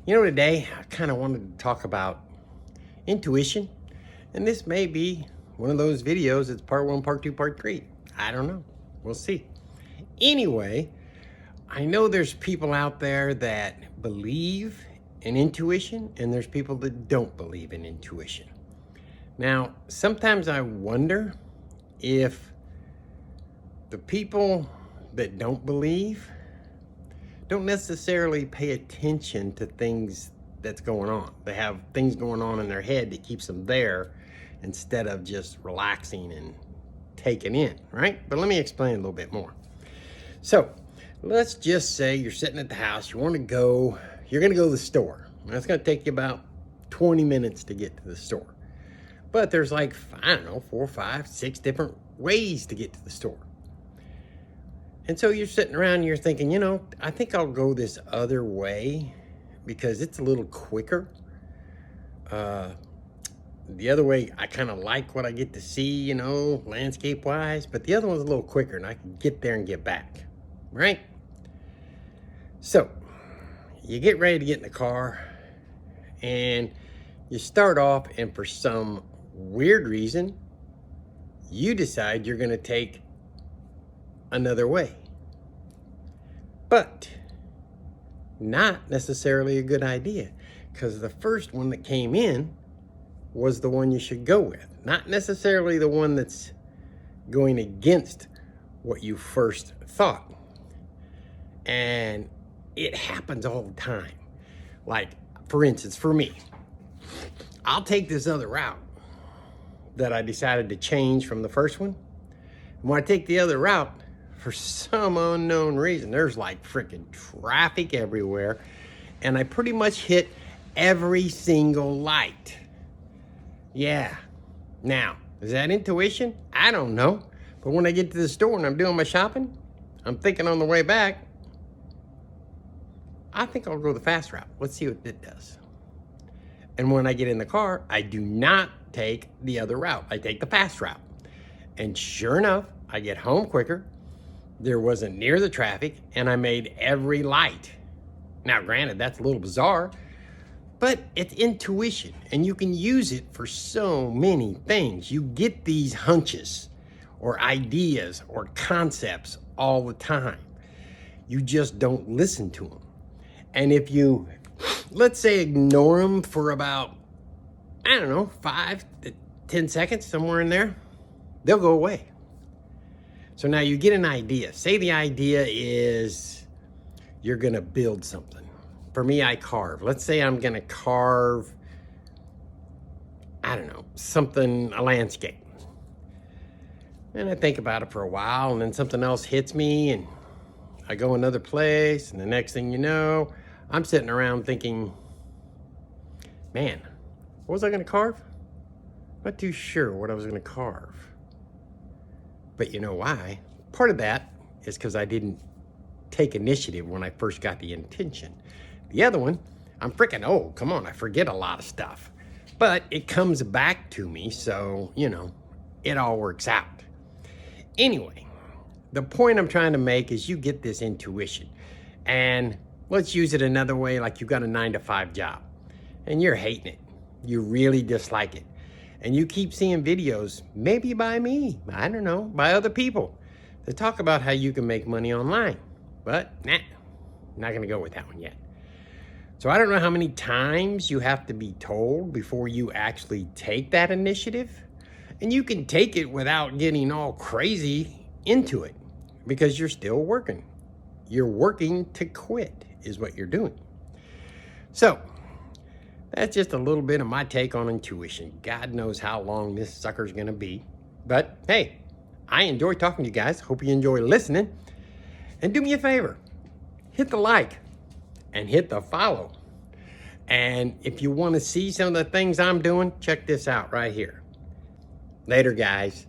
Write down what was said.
Today I kind of wanted to talk about intuition, and this may be one of those videos. It's part one, part two, part three. I don't know. We'll see. Anyway, I know there's people out there that believe in intuition, and there's people that don't believe in intuition. Now, sometimes I wonder if the people that don't believe don't necessarily pay attention to things that's going on. They have things going on in their head that keeps them there instead of just relaxing and taking in, right? But let me explain a little bit more. So let's just say you're sitting at the house, you're going to go to the store. That's going to take you about 20 minutes to get to the store. But there's like, 4, 5, 6 different ways to get to the store. And so you're sitting around and you're thinking, I think I'll go this other way because it's a little quicker. The other way, I kind of like what I get to see, landscape-wise, but the other one's a little quicker and I can get there and get back, right? So you get ready to get in the car and you start off, and for some weird reason, you decide you're going to take another way, but not necessarily a good idea, because the first one that came in was the one you should go with, not necessarily the one that's going against what you first thought. And it happens all the time. Like, for instance, for me, I'll take this other route that I decided to change from the first one. And when I take the other route, for some unknown reason, there's like freaking traffic everywhere, and I pretty much hit every single light. Yeah. Now, is that intuition? I don't know. But when I get to the store and I'm doing my shopping, I'm thinking on the way back, I think I'll go the fast route. Let's see what it does. And when I get in the car, I do not take the other route. I take the fast route. And sure enough, I get home quicker. There wasn't near the traffic, and I made every light. Now, granted, that's a little bizarre, but it's intuition, and you can use it for so many things. You get these hunches or ideas or concepts all the time. You just don't listen to them. And if you, let's say, ignore them for about, 5 to 10 seconds, somewhere in there, they'll go away. So now you get an idea. Say the idea is you're going to build something. For me, I carve. Let's say I'm going to carve, something, a landscape. And I think about it for a while, and then something else hits me, and I go another place, and the next thing you know, I'm sitting around thinking, man, what was I going to carve? Not too sure what I was going to carve. But you know why? Part of that is because I didn't take initiative when I first got the intention. The other one, I'm freaking old. Come on, I forget a lot of stuff. But it comes back to me, so, it all works out. Anyway, the point I'm trying to make is you get this intuition. And let's use it another way, like you've got a 9-to-5 job. And you're hating it. You really dislike it. And you keep seeing videos, maybe by me, by other people, that talk about how you can make money online. But, not gonna go with that one yet. So I don't know how many times you have to be told before you actually take that initiative. And you can take it without getting all crazy into it, because you're still working. You're working to quit is what you're doing. So, that's just a little bit of my take on intuition. God knows how long this sucker's going to be. But hey, I enjoy talking to you guys. Hope you enjoy listening. And do me a favor. Hit the like and hit the follow. And if you want to see some of the things I'm doing, check this out right here. Later, guys.